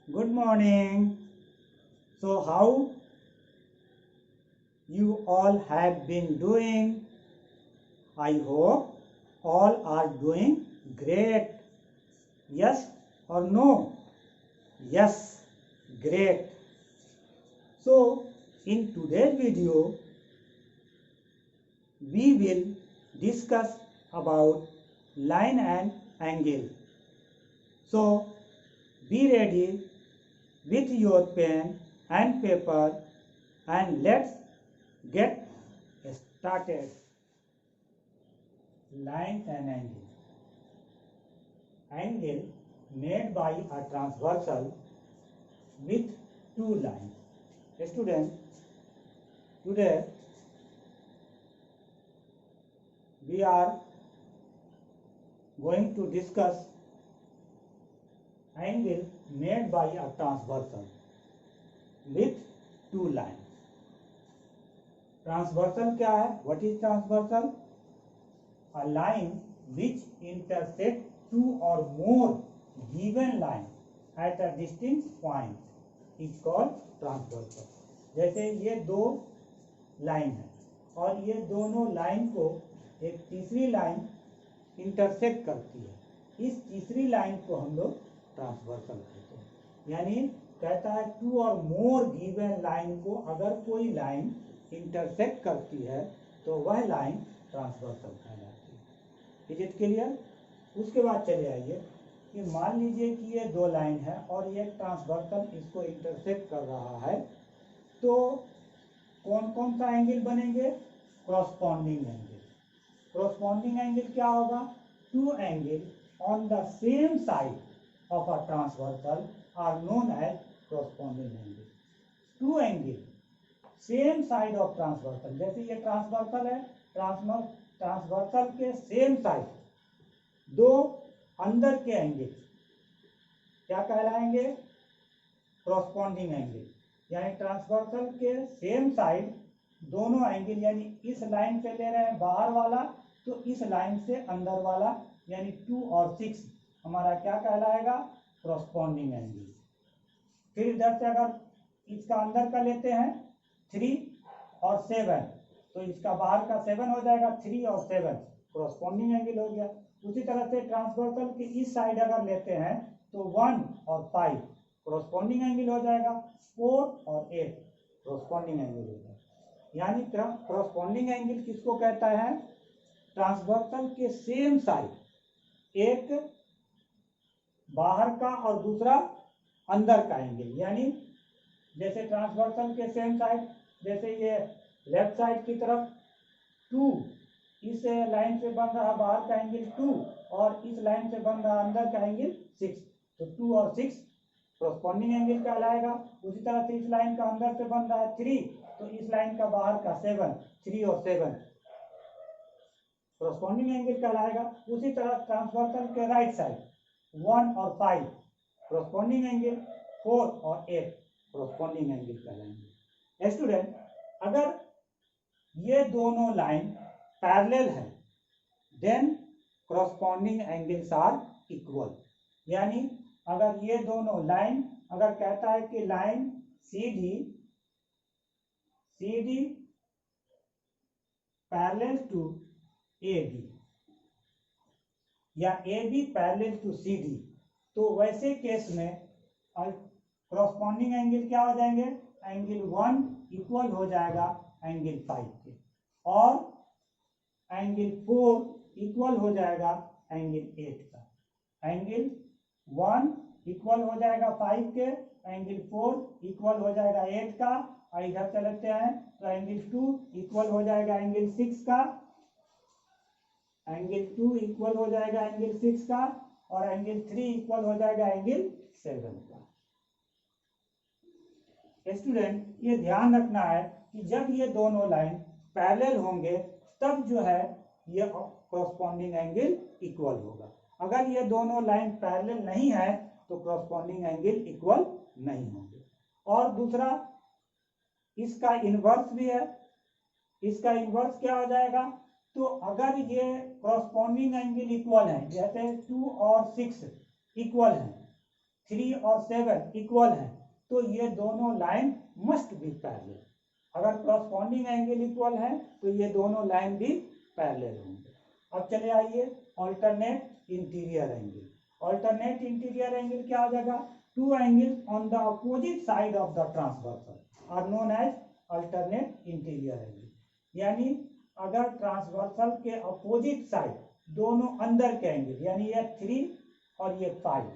Good morning. So, how you all have been doing? I hope all are doing great. Yes or no? Yes, great. So, in today's video, we will discuss about line and angle. So, be ready with your pen and paper and let's get started. Line and angle. Angle made by a transversal with two lines. Student, today we are going to discuss angle made by a transversal with two lines. Transversal क्या है? What is transversal? A line which intersects two or more given line at a distinct point is called transversal. जैसे ये दो line है और ये दोनों line को एक तीसरी लाइन इंटरसेक्ट करती है। इस तीसरी लाइन को हम लोग ट्रांसवर्सल कहते हैं। यानी कहता है टू और मोर गिवन लाइन को अगर कोई लाइन इंटरसेक्ट करती है तो वह लाइन ट्रांसवर्सल कहलाती है। Is it clear? उसके बाद चले आइए कि मान लीजिए कि ये दो लाइन है और ये ट्रांसवर्सल इसको इंटरसेक्ट कर रहा है, तो कौन कौन सा एंगल बनेंगे? Corresponding angle. कॉरस्पॉन्डिंग एंगल क्या होगा? Two angle on the same side of a transversal are known as corresponding angle. Two angle same side of transversal, जैसे ये ट्रांसवर्सल है, ट्रांसवर्सल के सेम साइड दो अंदर के एंगल क्या कहलाएंगे? Corresponding angle. यानी ट्रांसवर्सल के सेम साइड दोनों एंगल, यानी इस लाइन से ले रहे हैं बाहर वाला तो इस लाइन से अंदर वाला, यानी 2 और 6 हमारा क्या कहलाएगा? Corresponding angle. फिर इधर से अगर इसका अंदर का लेते हैं 3 और 7 तो इसका बाहर का 7 हो जाएगा। 3 और 7 कॉरस्पॉन्डिंग एंगल हो गया। उसी तरह से ट्रांसवर्सल की इस साइड अगर लेते हैं तो 1 और 5 कॉरस्पॉन्डिंग एंगल हो जाएगा। 4 और 8 कॉरस्पॉन्डिंग एंगल हो जाएगा। यानी कॉरस्पॉन्डिंग एंगल किसको कहता है? ट्रांसवर्सल के सेम साइड, एक बाहर का और दूसरा अंदर का एंगल। यानी जैसे ट्रांसवर्सल के सेम साइड, जैसे ये लेफ्ट साइड की तरफ 2, इस लाइन से बन रहा बाहर का एंगल 2 और इस लाइन से बन रहा अंदर का एंगल 6, तो 2 और 6 कॉरस्पॉन्डिंग एंगल कहलाएगा। उसी तरह से इस लाइन का अंदर से बन रहा है 3 तो इस लाइन का बाहर का 7, 3 और 7 कॉरस्पॉन्डिंग एंगल कहलाएगा। उसी तरह ट्रांसवर्सल के राइट साइड 1 और 5 कॉरस्पॉन्डिंग एंगल, 4 और 8 कॉरस्पॉन्डिंग एंगल कहलाएंगे। स्टूडेंट, अगर ये दोनों लाइन पैरेलल है then corresponding angles are equal. यानी अगर ये दोनों लाइन, अगर कहता है कि line CD parallel to AB या AB पैरेलल टू CD, तो वैसे केस में कॉरस्पॉन्डिंग एंगल क्या हो जाएंगे? एंगल 1 इक्वल हो जाएगा एंगल 5 के और एंगल 4 इक्वल हो जाएगा एंगल 8 का। एंगल 1 इक्वल हो जाएगा 5 के, एंगल 4 इक्वल हो जाएगा 8 का। और इधर चलते हैं तो एंगल 2 इक्वल हो जाएगा एंगल 6 का, एंगल 2 इक्वल हो जाएगा एंगल 6 का और एंगल 3 इक्वल हो जाएगा एंगल 7 का। स्टूडेंट, ये ध्यान रखना है कि जब ये दोनों लाइन पैरेलल होंगे तब जो है ये कॉरस्पॉन्डिंग एंगल इक्वल होगा। अगर ये दोनों लाइन पैरेलल नहीं है तो कॉरस्पॉन्डिंग एंगल इक्वल नहीं होंगे। और दूसरा इसका इनवर्स भी है। इसका इनवर्स क्या हो जाएगा? तो अगर ये कॉरस्पॉन्डिंग एंगल इक्वल है, जैसे 2 और 6 इक्वल है, 3 और 7 इक्वल हैं तो ये दोनों लाइन मस्ट बी पैरेलल। अगर कॉरस्पॉन्डिंग एंगल इक्वल है तो ये दोनों लाइन भी पैरेलल होंगे। अब चले आइए alternate interior angle. Alternate interior angle क्या हो जाएगा? Two angles on the opposite side of the transversal are known as alternate interior angle. यानी अगर ट्रांसवर्सल के अपोजिट साइड दोनों अंदर के एंगल, यानी ये 3 और ये 5,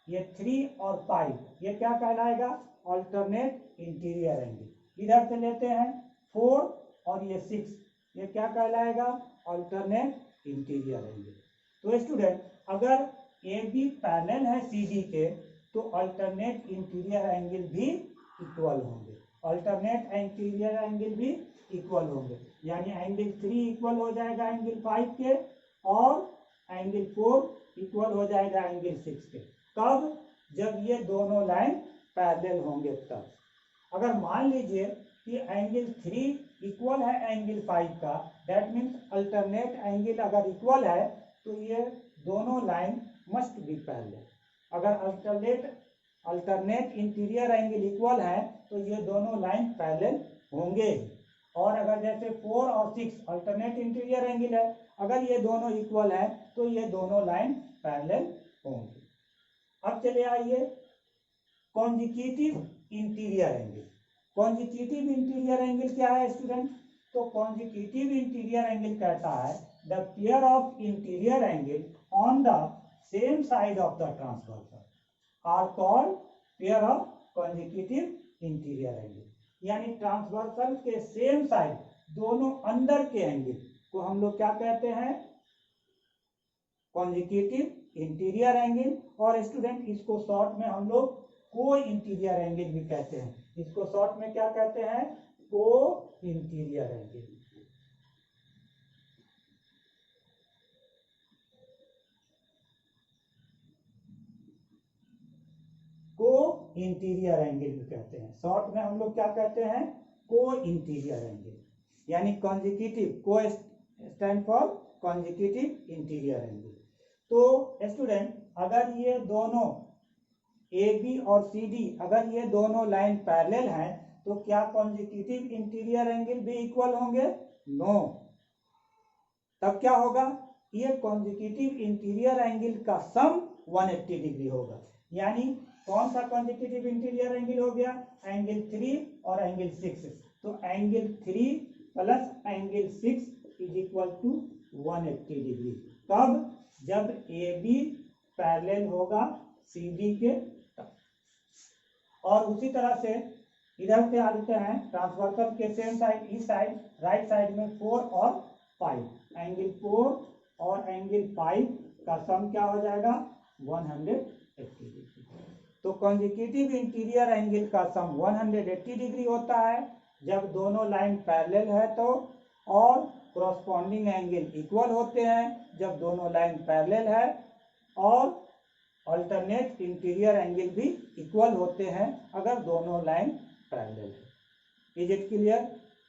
ये 3 और 5 ये क्या कहलाएगा? Alternate interior angle. इधर से लेते हैं 4 और ये 6, ये क्या कहलाएगा? Alternate interior angle. तो स्टूडेंट अगर ए बी पैरेलल है सी डी के तो अल्टरनेट इंटीरियर एंगल भी इक्वल होंगे, अल्टरनेट इंटीरियर एंगल भी इक्वल होंगे। यानी एंगल 3 इक्वल हो जाएगा एंगल 5 के और एंगल 4 इक्वल हो जाएगा एंगल 6 के। कब? जब ये दोनों लाइन पैरेलल होंगे तब। अगर मान लीजिए कि एंगल 3 इक्वल है एंगल 5 का, दैट मीन्स अल्टरनेट एंगल अगर इक्वल है तो ये दोनों लाइन मस्ट बी पैरेलल। अगर अल्टरनेट इंटीरियर एंगल इक्वल है तो ये दोनों लाइन पैरेलल होंगे। और अगर जैसे 4 और 6 अल्टरनेट इंटीरियर एंगल है, अगर ये दोनों इक्वल है तो ये दोनों लाइन पैरेलल होंगे। अब चले आइए consecutive interior angle. Consecutive interior angle क्या है स्टूडेंट? तो कॉन्जिक्यूटिव इंटीरियर एंगल कहता है the pair of interior angle on the same side of the transversal are called pair of consecutive interior angle. यानी ट्रांसवर्सल के सेम साइड दोनों अंदर के एंगल को हम लोग क्या कहते हैं? Consecutive interior angle. और स्टूडेंट इसको शॉर्ट में हम लोग को इंटीरियर एंगल भी कहते हैं। इसको शॉर्ट में क्या कहते हैं? को इंटीरियर एंगल। को इंटीरियर एंगल भी कहते हैं। शॉर्ट में हम लोग क्या कहते हैं? को इंटीरियर एंगल। यानी कॉन्जिक्यूटिव, को stand for consecutive interior angle. तो स्टूडेंट अगर ये दोनों ए बी और सी डी अगर ये दोनों लाइन पैरेलल हैं तो क्या कॉन्जिक्यूटिव इंटीरियर एंगल भी इक्वल होंगे? नो। तब क्या होगा? ये कॉन्जिक्यूटिव इंटीरियर एंगल का सम 180 डिग्री होगा। यानी कौन सा कॉन्जिक्यूटिव इंटीरियर एंगल हो गया? एंगल 3 और एंगल 6। तो angle 3 plus angle 6 is equal to 180 degree. कब? जब ए बी पैरेलल होगा सी डी के। और उसी तरह से इधर से आ जाते हैं ट्रांसवर्सल के सेम साइड, इस साइड राइट साइड में 4 और 5, एंगल 4 और एंगल 5 का सम क्या हो जाएगा? 180 डिग्री। तो कॉन्जिक्यूटिव इंटीरियर एंगल का सम 180 डिग्री होता है जब दोनों लाइन पैरेलल है तो, और कॉरस्पॉन्डिंग एंगल इक्वल होते हैं जब दोनों लाइन पैरेलल है, और अल्टरनेट इंटीरियर एंगल भी इक्वल होते हैं अगर दोनों लाइन पैरेलल है। Is it clear?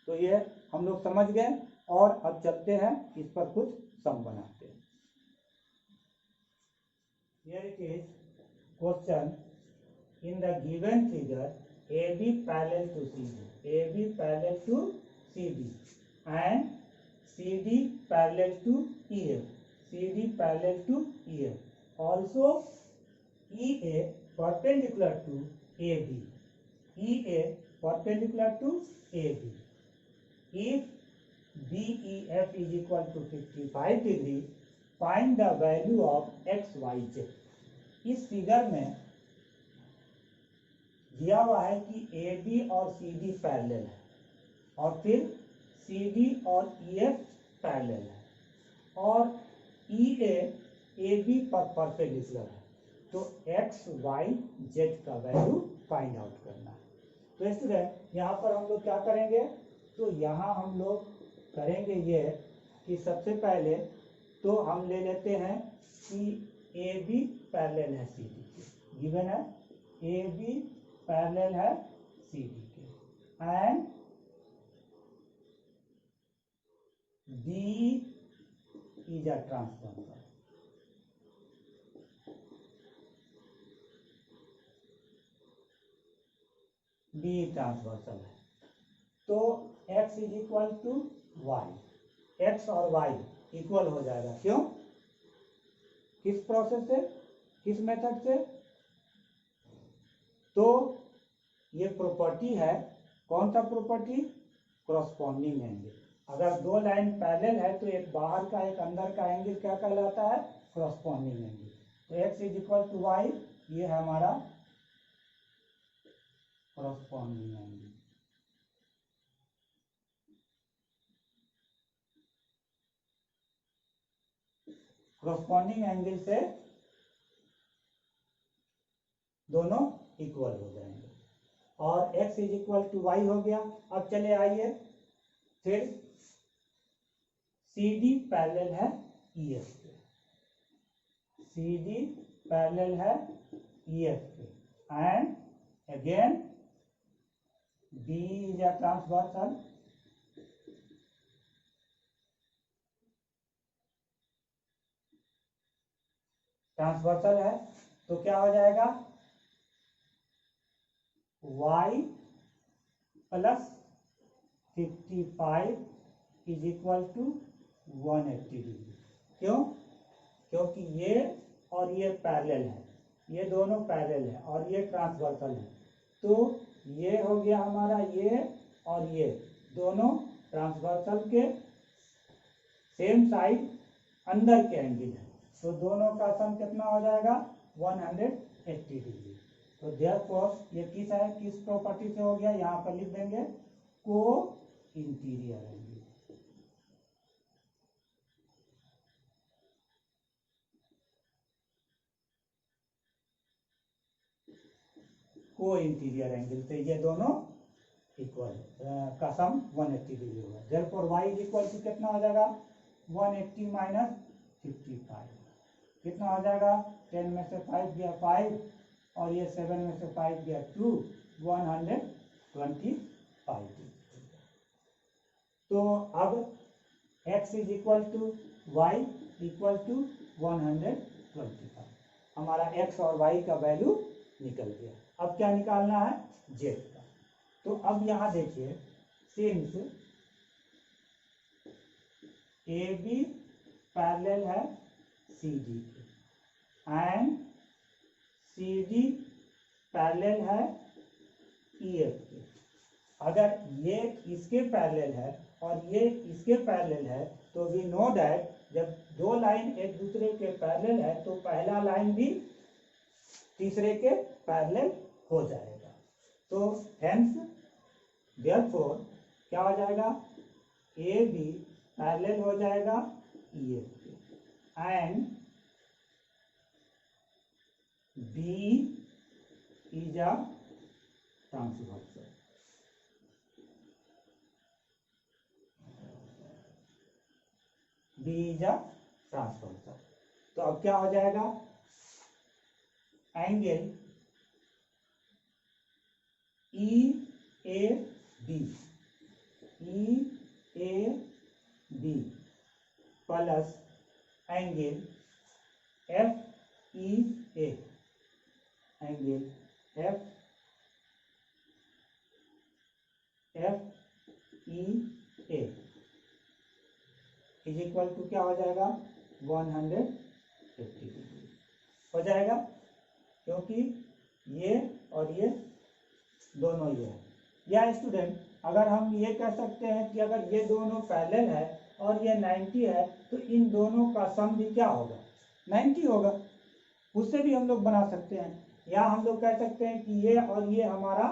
तो ये हम लोग समझ गए और अब चलते हैं इस पर कुछ सम बनाते हैं। Here it is question in the given figure AB parallel to CD, AB parallel to CD and CD parallel to EF, CD parallel to EF. Also EA perpendicular to AB, EA perpendicular to AB. If BEF is equal to 55 degree, find the value of x, y, z. इस figure में दिया हुआ है कि AB और CD parallel है और फिर CD और EF पैरेलल है और EA AB पर परपेंडिकुलर है। तो x, y, z का वैल्यू फाइंड आउट करना है। तो स्टूडेंट यहाँ पर हम लोग क्या करेंगे? तो यहाँ हम लोग करेंगे ये कि सबसे पहले तो हम ले लेते हैं कि AB पैरेलल है CD के, गिवन है AB पैरेलल है CD के, and D is a transformer. B transversal है। तो x is equal to y, x और वाई इक्वल हो जाएगा। क्यों? किस प्रोसेस से, किस मेथड से? तो ये प्रॉपर्टी है, कौन सा प्रॉपर्टी? Corresponding angle. अगर दो लाइन पैरेलल है तो एक बाहर का एक अंदर का एंगल क्या कहलाता है? Corresponding angle. तो x is equal to y, ये है हमारा क्रॉसपॉन्डिंग एंगल। क्रॉसपॉन्डिंग एंगल से दोनों इक्वल हो जाएंगे और x is equal to y हो गया। अब चले आइए फिर CD पैरेलल है EF के, CD पैरेलल है EF के, and again B is a transversal, transversal है। तो क्या हो जाएगा? y plus 55 is equal to 180 degree. क्यों? क्योंकि ये और ये पैरेलल है, ये दोनों पैरेलल है और ये ट्रांसवर्सल है। तो ये हो गया हमारा, ये और ये दोनों ट्रांसवर्सल के सेम साइड अंदर के एंगल है। तो दोनों का सम कितना हो जाएगा? 180 डिग्री। तो देयरफॉर ये किस है, किस प्रॉपर्टी से हो गया? यहाँ पर लिख देंगे को इंटीरियर एंगल। को इंटीरियर एंगल से ये दोनों इक्वल का सम 180 डिग्री होगा। Therefore y is equal to कितना हो जाएगा? 180 माइनस 55 कितना हो जाएगा? 10 में से 5 गया 5 और ये 7 में से 5 गया 2, 125। तो अब x is equal to y equal to 125। हमारा x और y का वैल्यू निकल गया। अब क्या निकालना है? z का। तो अब यहाँ देखिए, सिंस AB पैरेलल है CD के एंड CD पैरेलल है EF के, अगर ये इसके पैरेलल है और ये इसके पैरेलल है तो वी नो दैट जब दो लाइन एक दूसरे के पैरेलल है तो पहला लाइन भी तीसरे के पैरेलल हो जाएगा। तो हेंस देयरफॉर क्या हो जाएगा? AB पैरेलल हो जाएगा EF के and B is a transversal. B is a transversal. तो अब क्या हो जाएगा? Angle EAB plus angle FEA, angle FEA is equal to क्या हो जाएगा? 150 डिग्री हो जाएगा, क्योंकि ये और ये दोनों ये है। या स्टूडेंट अगर हम ये कह सकते हैं कि अगर ये दोनों पैरेलल है और ये 90 है तो इन दोनों का सम भी क्या होगा? 90 होगा। उससे भी हम लोग बना सकते हैं, या हम लोग कह सकते हैं कि ये और ये हमारा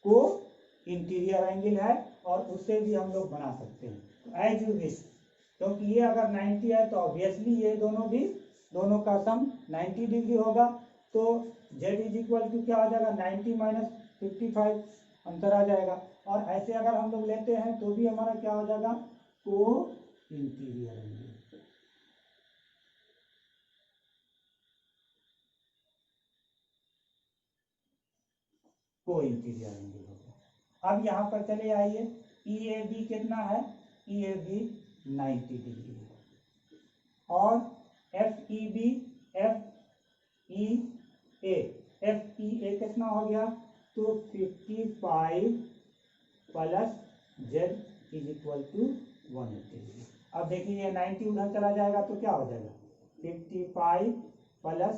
को इंटीरियर एंगल है और उससे भी हम लोग बना सकते हैं एज यू विश। क्योंकि ये अगर 90 है तो ऑब्वियसली ये दोनों का सम 90 डिग्री होगा। तो z इज इक्वल टू क्या हो जाएगा? 90 माइनस 55 अंतर आ जाएगा। और ऐसे अगर हम लोग लेते हैं तो भी हमारा क्या हो जाएगा? को इंटीरियर एंगल। को इंटीरियर एंगल होगा। अब यहाँ पर चले आइए, EAB कितना है? EAB 90 डिग्री है और FEA कितना हो गया? तो 55 plus z is equal to 180 degree. अब देखिए ये 90 उधर चला जाएगा तो क्या हो जाएगा, 55 plus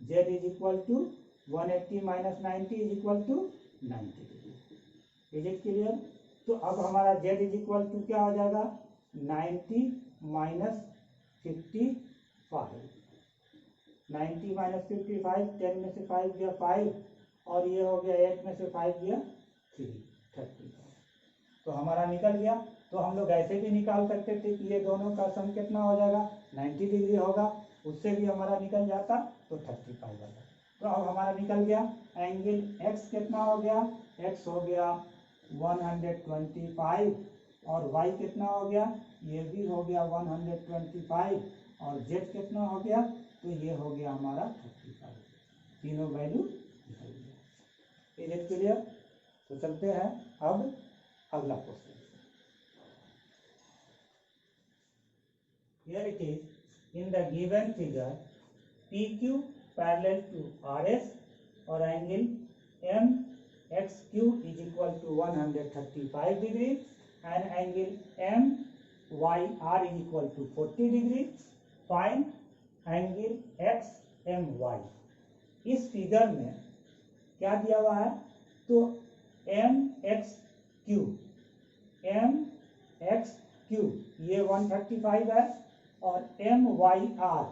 z is equal to 180 minus 90 is equal to 90 degree. Is it clear? तो अब हमारा जेड इज इक्वल टू क्या हो जाएगा, 90 माइनस 55, 90 माइनस 55, 10 में से 5 गया 5 और ये हो गया 8 में से 5 गया 3, 30। तो हमारा निकल गया। तो हम लोग ऐसे भी निकाल सकते थे कि ये दोनों का सम कितना हो जाएगा, 90 डिग्री होगा, उससे भी हमारा निकल जाता तो 35 होगा। तो अब हमारा निकल गया एंगल x कितना हो गया, x हो गया 125 और y कितना हो गया, ये भी हो गया 125 और z कितना हो गया, तो ये हो गया हमारा 35। तीनों वैल्यू निकल गया। Is it clear? तो चलते हैं अब अगला question. Here it is, in the given figure, PQ parallel to RS और angle MXQ is equal to 135 degree and angle MYR is equal to 40 degree. Find angle XMY। इस figure में क्या दिया हुआ है, तो MXQ ये 135 है और MYR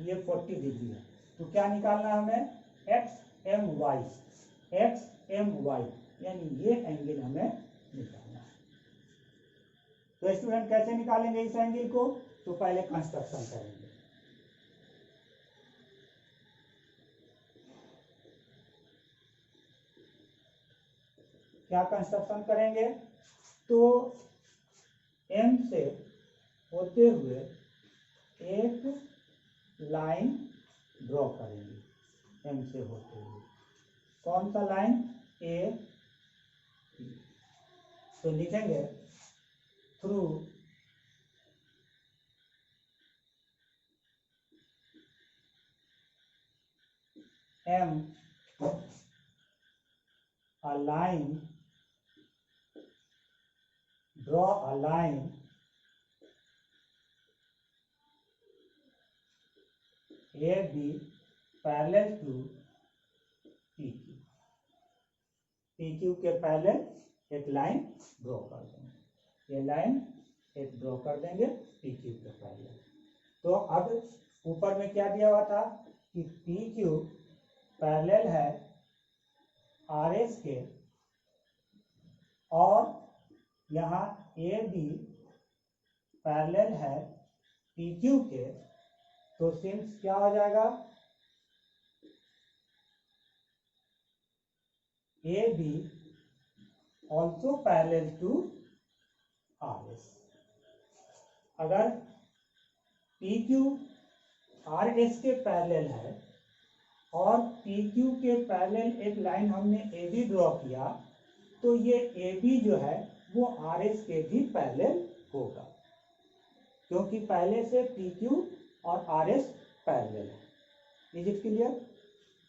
ये 40 डिग्री है। तो क्या निकालना है हमें, XMY यानी ये एंगल हमें निकालना है। तो स्टूडेंट कैसे निकालेंगे इस एंगल को, तो पहले कंस्ट्रक्शन करेंगे। क्या कंस्ट्रक्शन करेंगे, तो M से होते हुए एक लाइन ड्रॉ करेंगे। M से होते हुए कौन सा लाइन, A। तो लिखेंगे through M a line, draw a line AB parallel to PQ। PQ के पैरेलल एक लाइन ड्रॉ कर देंगे, ये लाइन एक ड्रॉ कर देंगे PQ के पैरेलल। तो अब ऊपर में क्या दिया हुआ था कि PQ पैरेलल है RS के और यहाँ AB पैरेलल है PQ के। तो सिंस क्या हो जाएगा, AB also parallel to RS। अगर PQ RS के पैरेलल है और PQ के पैरेलल एक लाइन हमने AB ड्रॉ किया, तो ये AB जो है वो RS के भी पैरेलल होगा, क्योंकि पहले से PQ और RS पैरेलल है। Is it clear?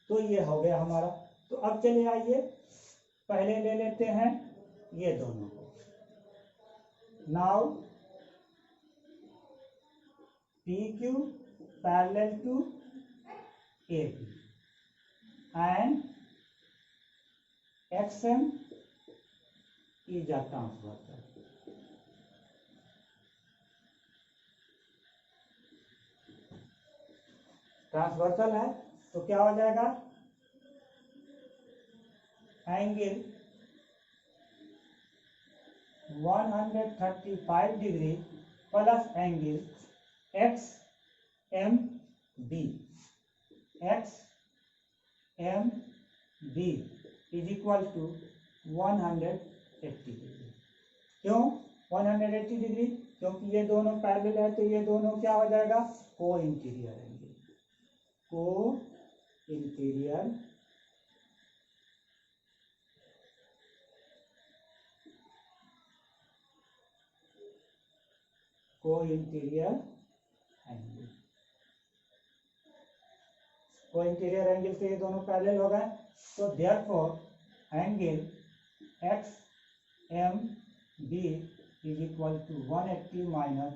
तो ये हो गया हमारा। तो अब चले आइए पहले ले लेते हैं ये दोनों को। Now PQ parallel to AB and XM is a transversal। Transversal है तो क्या हो जाएगा, angle 135 degree plus angle XMB is equal to 180 degree. क्यों 180 डिग्री, क्योंकि ये दोनों पैरेलल है, तो ये दोनों क्या हो जाएगा, को इंटीरियर एंगल। को इंटीरियर एंगल। को इंटीरियर एंगल से ये दोनों पैरेलल हो गए, तो therefore angle X M B is equal to 180 minus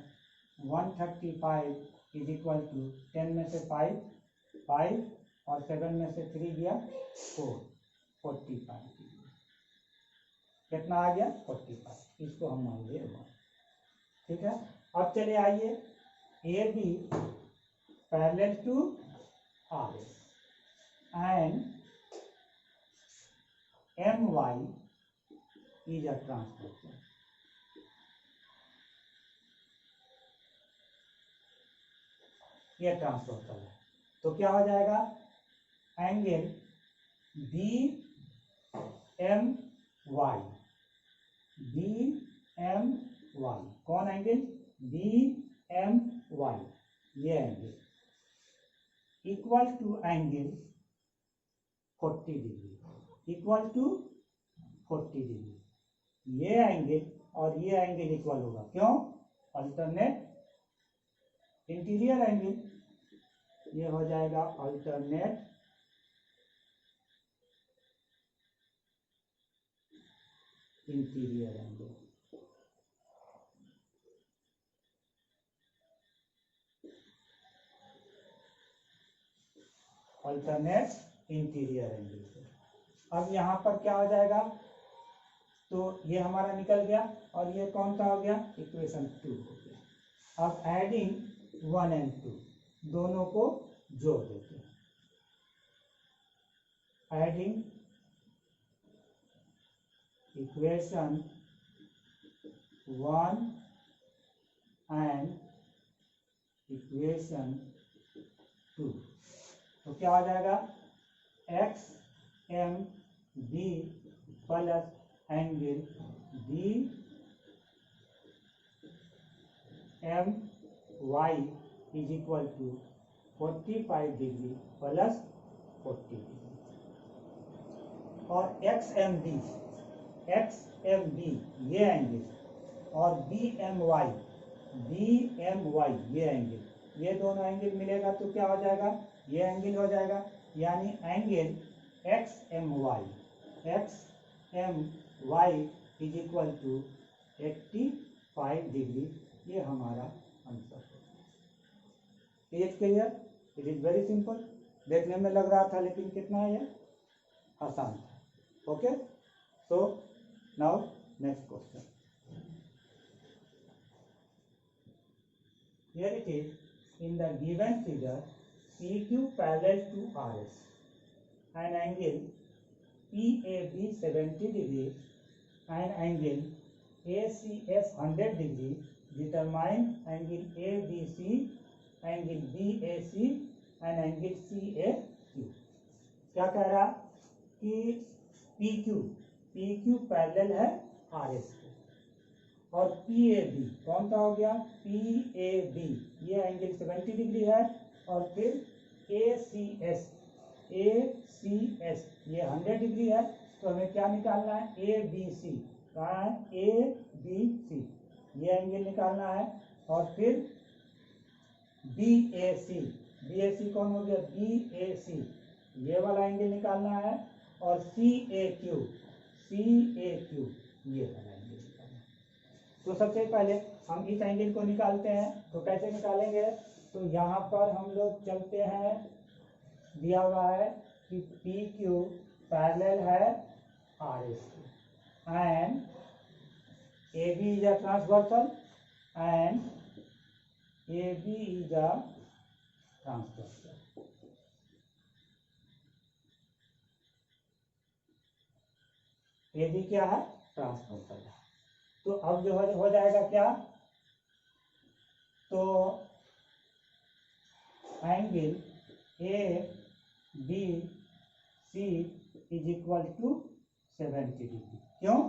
135 is equal to 10 में से 5 और 7 में से 3 गया 45 कितना आ गया 45, इसको हम मान लिए 1। ठीक है, अब चले आइए A B parallel to R S and M Y is a transformer. ये ट्रांसफॉर्मर है, तो क्या हो जाएगा angle B M Y, B M Y, कौन एंगल बी एम वाई, ये angle equal to angle 40 degree, equal to 40 degree. ये angle और ये एंगल इक्वल होगा, क्यों? अल्टरनेट इंटीरियर एंगल, ये हो जाएगा alternate interior angle. Alternate interior angle से अब यहाँ पर क्या हो जाएगा, तो ये हमारा निकल गया और ये कौन सा हो गया, इक्वेशन 2 हो गया। अब एडिंग 1 and 2 दोनों को जोड़ देते हैं, एडिंग इक्वेशन 1 एंड इक्वेशन 2, तो क्या हो जाएगा X M B plus angle B M Y is equal to 45 degree plus 40 degree, और एक्स एम बी ये एंगल और बी एम वाई ये एंगल, ये दोनों एंगल मिलेगा तो क्या हो जाएगा, ये एंगल हो जाएगा, यानी angle X M Y is equal to 85 degree. ये हमारा आंसर है। Is clear? It is very simple, देखने में लग रहा था लेकिन कितना है ये आसान था। Okay, so now next question, here it is in the given figure PQ parallel to RS and angle PAB 70 degree and angle ACS 100 degree, determine angle ABC, angle BAC and angle CAQ। क्या कह रहा कि PQ parallel है RS के और PAB कौन सा हो गया, PAB ये एंगल 70 डिग्री है और फिर ACS ये 100 डिग्री है, तो हमें क्या निकालना है, ABC, कहाँ है ABC, ये एंगल निकालना है, और फिर BAC कौन हो गया, BAC ये वाला एंगल निकालना है, और CAQ ये वाला एंगल निकालना है। तो सबसे पहले हम इस एंगल को निकालते हैं, तो कैसे निकालेंगे, तो यहाँ पर हम लोग चलते हैं, दिया हुआ है कि PQ पैरेलल है RS and AB is a transversal and AB is a transversal. AB क्या है, ट्रांसवर्सल है। तो अब जो हो जाएगा क्या, तो angle ABC is equal to 70 degree, क्यों,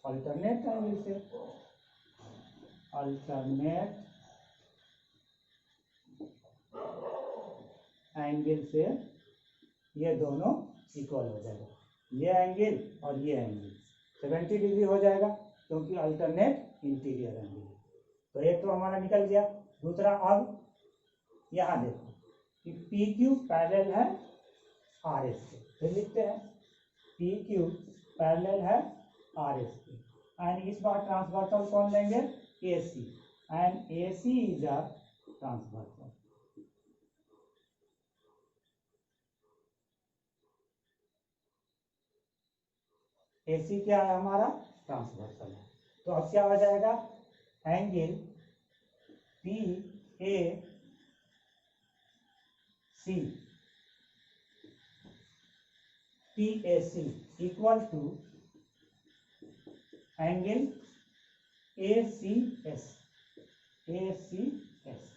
अल्टरनेट एंगल से, अल्टरनेट एंगल से ये दोनों इक्वल हो जाएगा, ये एंगल और ये एंगल 70 डिग्री हो जाएगा क्योंकि अल्टरनेट इंटीरियर एंगल। तो एक तो हमारा निकल गया, दूसरा अब यहाँ देखो कि पी क्यू पैरेलल है आर एस के। फिर लिखते हैं पी क्यू पैरेलल है आर एस के, एंड इस बार ट्रांसवर्सल कौन लेंगे, A C, and A C is a transversal. A C क्या है हमारा, ट्रांसवर्सल है। तो अब क्या हो जाएगा, angle P A C, P A C equal to angle A C S, A C S,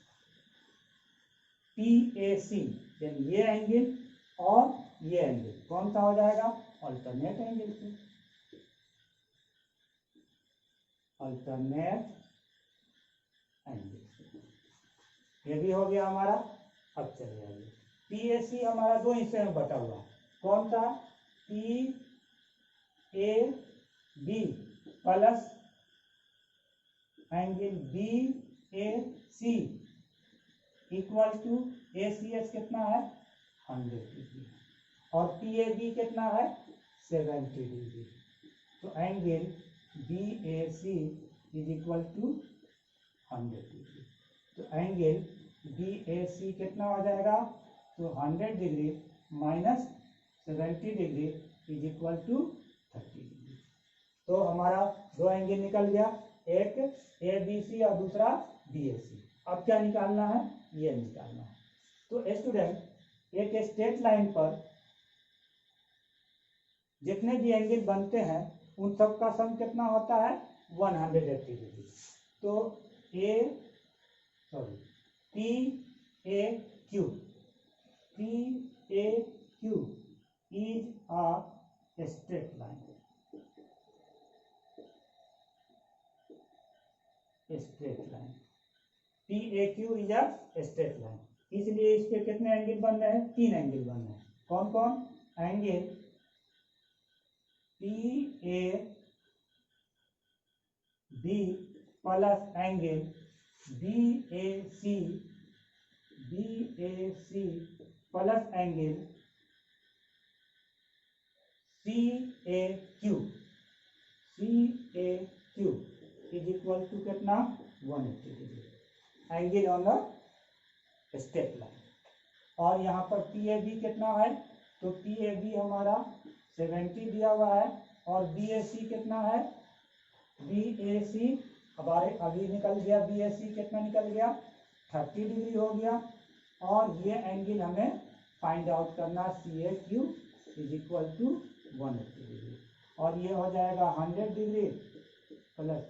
P A C, ये एंगल और ये एंगल कौन सा हो जाएगा, अल्टरनेट एंगल से, अल्टरनेट एंगल। ये भी हो गया हमारा। अब चलिए आगे, पी ए सी हमारा दो हिस्से में बटा हुआ है, कौन सा, P A B plus angle B A C equal to A C S कितना है 100 डिग्री, और पी ए बी कितना है 70 डिग्री। तो angle B A C is equal to 100 degree. तो एंगल बी ए सी कितना हो जाएगा, तो 100 degree minus 70 degree is equal to 30 degree. तो हमारा दो एंगल निकल गया, एक ए बी सी और दूसरा बी ए सी। अब क्या निकालना है, ये निकालना है। तो स्टूडेंट, एक स्ट्रेट लाइन पर जितने भी एंगल बनते हैं उन सब का सम कितना होता है 180 डिग्री। तो P A Q, P A Q is a straight line, straight line, P A Q is a straight line. इसलिए इसके कितने एंगल बन रहे हैं, 3 एंगल बन रहे हैं। कौन कौन, angle P A B plus angle B A C, B A C plus angle C A Q, C A Q is equal to कितना 180 degree, angle on the straight line. और यहाँ पर पी ए बी कितना है, तो P A B हमारा 70 दिया हुआ है, और बी ए सी कितना है, बी ए सी हमारे अभी निकल गया, बी ए सी कितना निकल गया 30 डिग्री हो गया। और ये एंगल हमें फाइंड आउट करना, C A Q is equal to 180 degree, और ये हो जाएगा 100 degree plus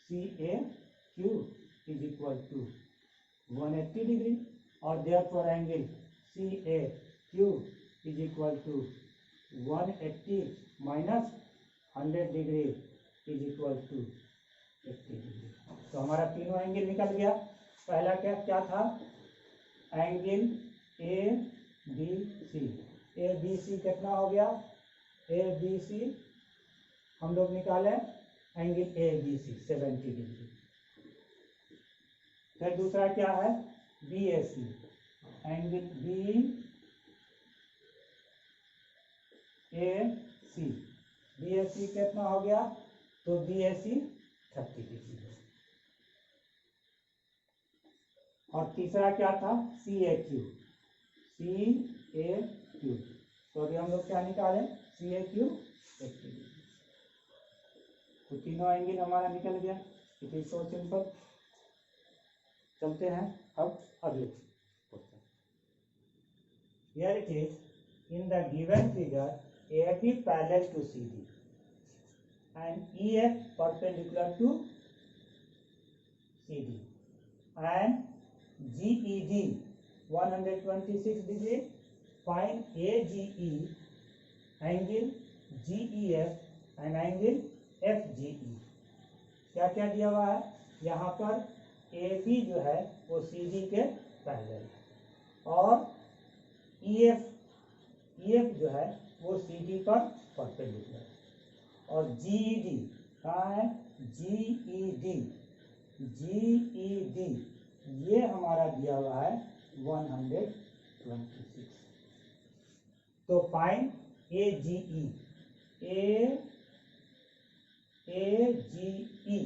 C A Q is equal to 180 degree, और therefore angle C A Q is equal to 180 minus 100 degree is equal to 80 degree. तो हमारा तीनों angle निकल गया। पहला क्या क्या था, angle A B C, A B C कितना हो गया, ए बी सी हम लोग निकाले angle A B C 70 degree. फिर दूसरा क्या है, B A C, angle B A C, B A C कितना हो गया, तो बी ए सी 30 डिग्री। और तीसरा क्या था, सी A Q, C A Q, तो अभी हम लोग क्या निकालें, सी ए क्यू 80 डिग्री। तो तीनों एंगल हमारा निकल गया। It is so simple. चलते हैं अब अगले question. Here it is, in the given figure AB parallel to CD and EF perpendicular to CD and GED 126 degree, find AGE, angle GEF and angle FGE। क्या क्या दिया हुआ है, यहाँ पर AB जो है वो CD के पैरेलल है, और EF जो है वो CD पर परपेंडिकुलर, और GED कहाँ है, GED ये हमारा दिया हुआ है 120 26। तो फाइंड AGE, AGE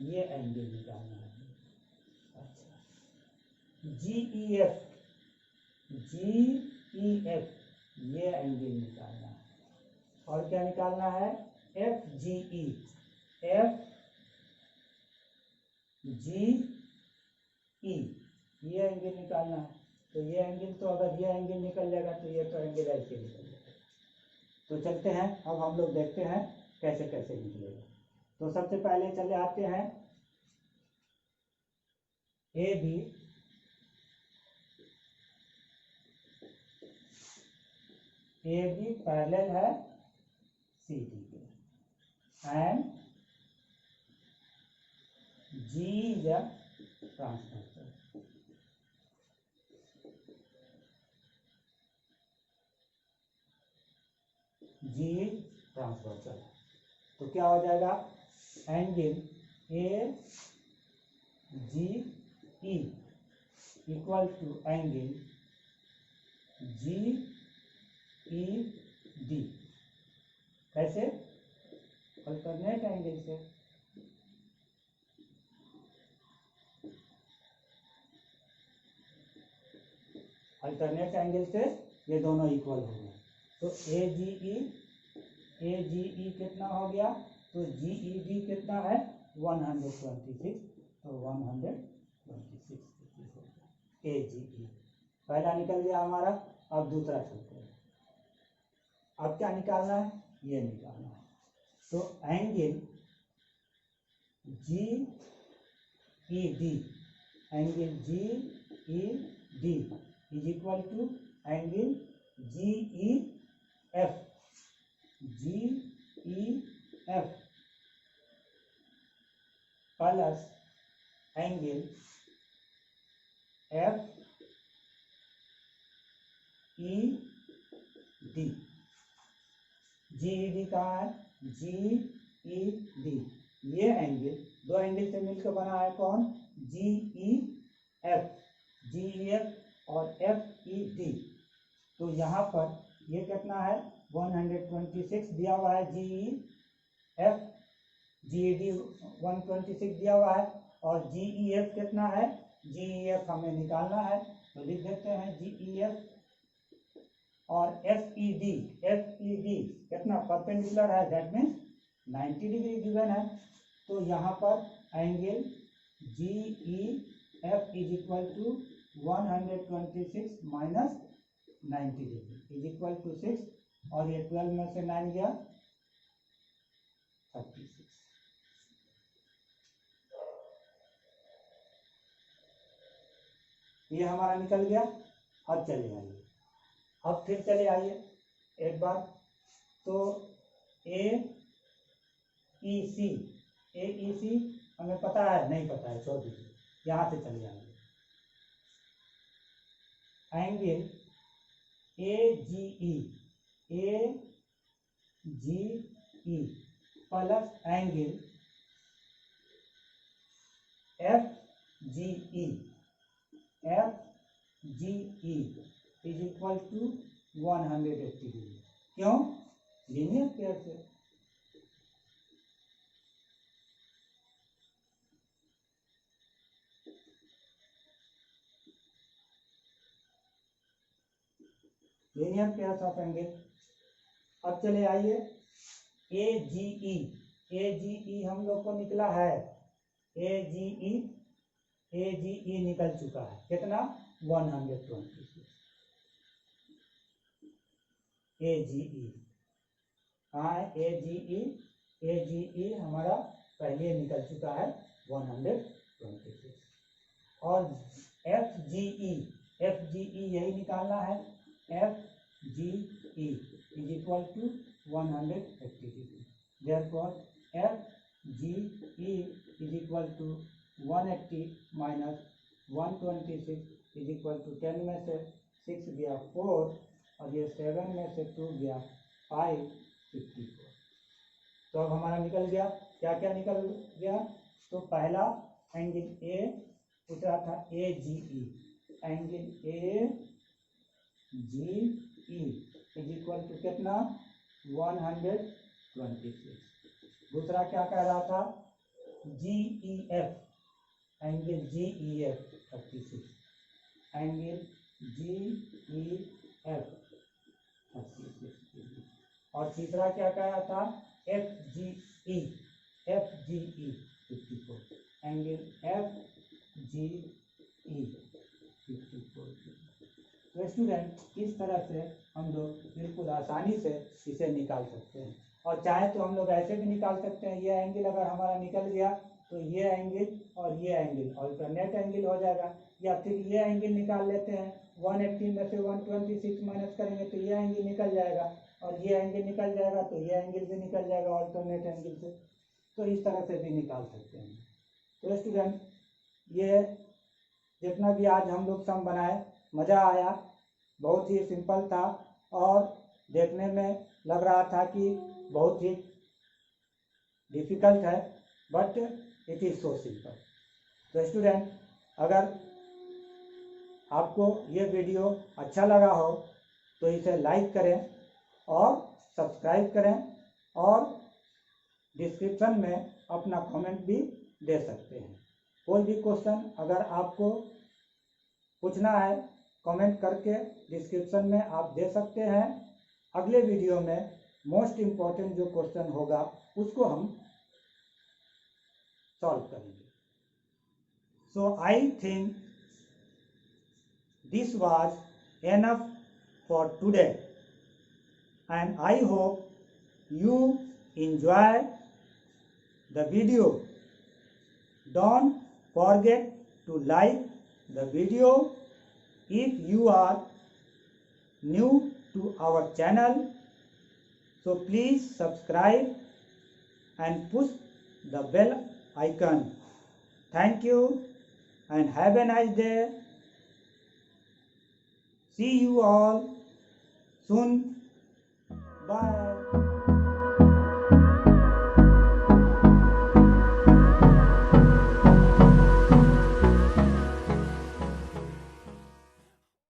ये एंगल निकालना है। अच्छा, GEF ये एंगल निकालना है। और क्या निकालना है? FGE ये एंगल निकालना है। तो ये एंगल, तो अगर ये एंगल निकल जाएगा तो ये तो एंगल ऐसे निकल जाएगा। तो चलते हैं, अब हम लोग देखते हैं कैसे कैसे निकलेगा। तो सबसे पहले चले आते हैं AB पैरेलल है CD के, and GE is a transversal. GE transversal. तो क्या हो जाएगा? Angle AGE equal to angle GED। कैसे? अल्टरनेट एंगल से। अल्टरनेट एंगल से ये दोनों इक्वल हो गए। तो AGE कितना हो गया? तो GED कितना है? 126। तो 126 AGE पहला निकल गया हमारा। अब दूसरा चलते हैं। अब क्या निकालना है? ये निकालना है। तो angle GED is equal to angle GEF plus angle FED। GED कहाँ है? GED ये एंगल, दो एंगल से मिलकर बना है कौन? GEF और FED। तो यहाँ पर ये कितना है? 126 दिया हुआ है। GED 126 दिया हुआ है। और GEF कितना है? GEF हमें निकालना है, तो लिख देते हैं GEF। और FED कितना परपेंडिकुलर है? दैट मीन्स 90 डिग्री गिवन है। तो यहाँ पर angle GEF is equal to 126 minus 90 degree is equal to 6। और ये 12 में से 9 गया 36। ये हमारा निकल गया। अब चले आइए, अब फिर चले आइए एक बार। तो AEC हमें पता है? नहीं पता है, छोड़ दीजिए। यहाँ से चले आइए। Angle AGE plus angle FGE is equal to 180 degree. क्यों? लीनियर पेयर से। Linear pair of angle. अब चले आइए AGE हम लोग को निकला है। AGE निकल चुका है। कितना? 126। AGE हाँ, AGE हमारा पहले निकल चुका है 126। और FGE यही निकालना है। FGE is equal to 180 degree. Therefore FGE is equal to 180 minus 126 is equal to 10 में से 6 गया 4, और ये 7 में से 2 गया 5, 54। तो अब हमारा निकल गया। क्या क्या निकल गया? तो पहला एंगल A पूछ रहा था AGE, angle G E is equal to कितना 126। दूसरा क्या कह रहा था G E F angle G E F 36 angle G E F 36 और तीसरा क्या कह रहा था F G E 54 angle F G E 54। तो स्टूडेंट इस तरह से हम लोग बिल्कुल आसानी से इसे निकाल सकते हैं और चाहे तो हम लोग ऐसे भी निकाल सकते हैं। ये एंगल अगर हमारा निकल गया तो ये एंगल और ये एंगल अल्टरनेट एंगल हो जाएगा, या फिर ये एंगल निकाल लेते हैं 180 में से 126 माइनस करेंगे तो ये एंगल निकल जाएगा और ये एंगल निकल जाएगा तो ये एंगल भी निकल जाएगा अल्टरनेट एंगल से। तो इस तरह से भी निकाल सकते हैं। तो स्टूडेंट ये जितना भी आज हम लोग सम बनाए मज़ा आया, बहुत ही सिंपल था और देखने में लग रहा था कि बहुत ही डिफ़िकल्ट है, but it is so simple. तो स्टूडेंट अगर आपको ये वीडियो अच्छा लगा हो तो इसे लाइक करें और सब्सक्राइब करें और डिस्क्रिप्शन में अपना कमेंट भी दे सकते हैं। कोई भी क्वेश्चन अगर आपको पूछना है कमेंट करके डिस्क्रिप्शन में आप दे सकते हैं। अगले वीडियो में मोस्ट इम्पॉर्टेंट जो क्वेश्चन होगा उसको हम सॉल्व करेंगे। So I think this was enough for today and I hope you enjoy the video. Don't forget to like the video. If you are new to our channel, so please subscribe and push the bell icon. Thank you and have a nice day. See you all soon. Bye.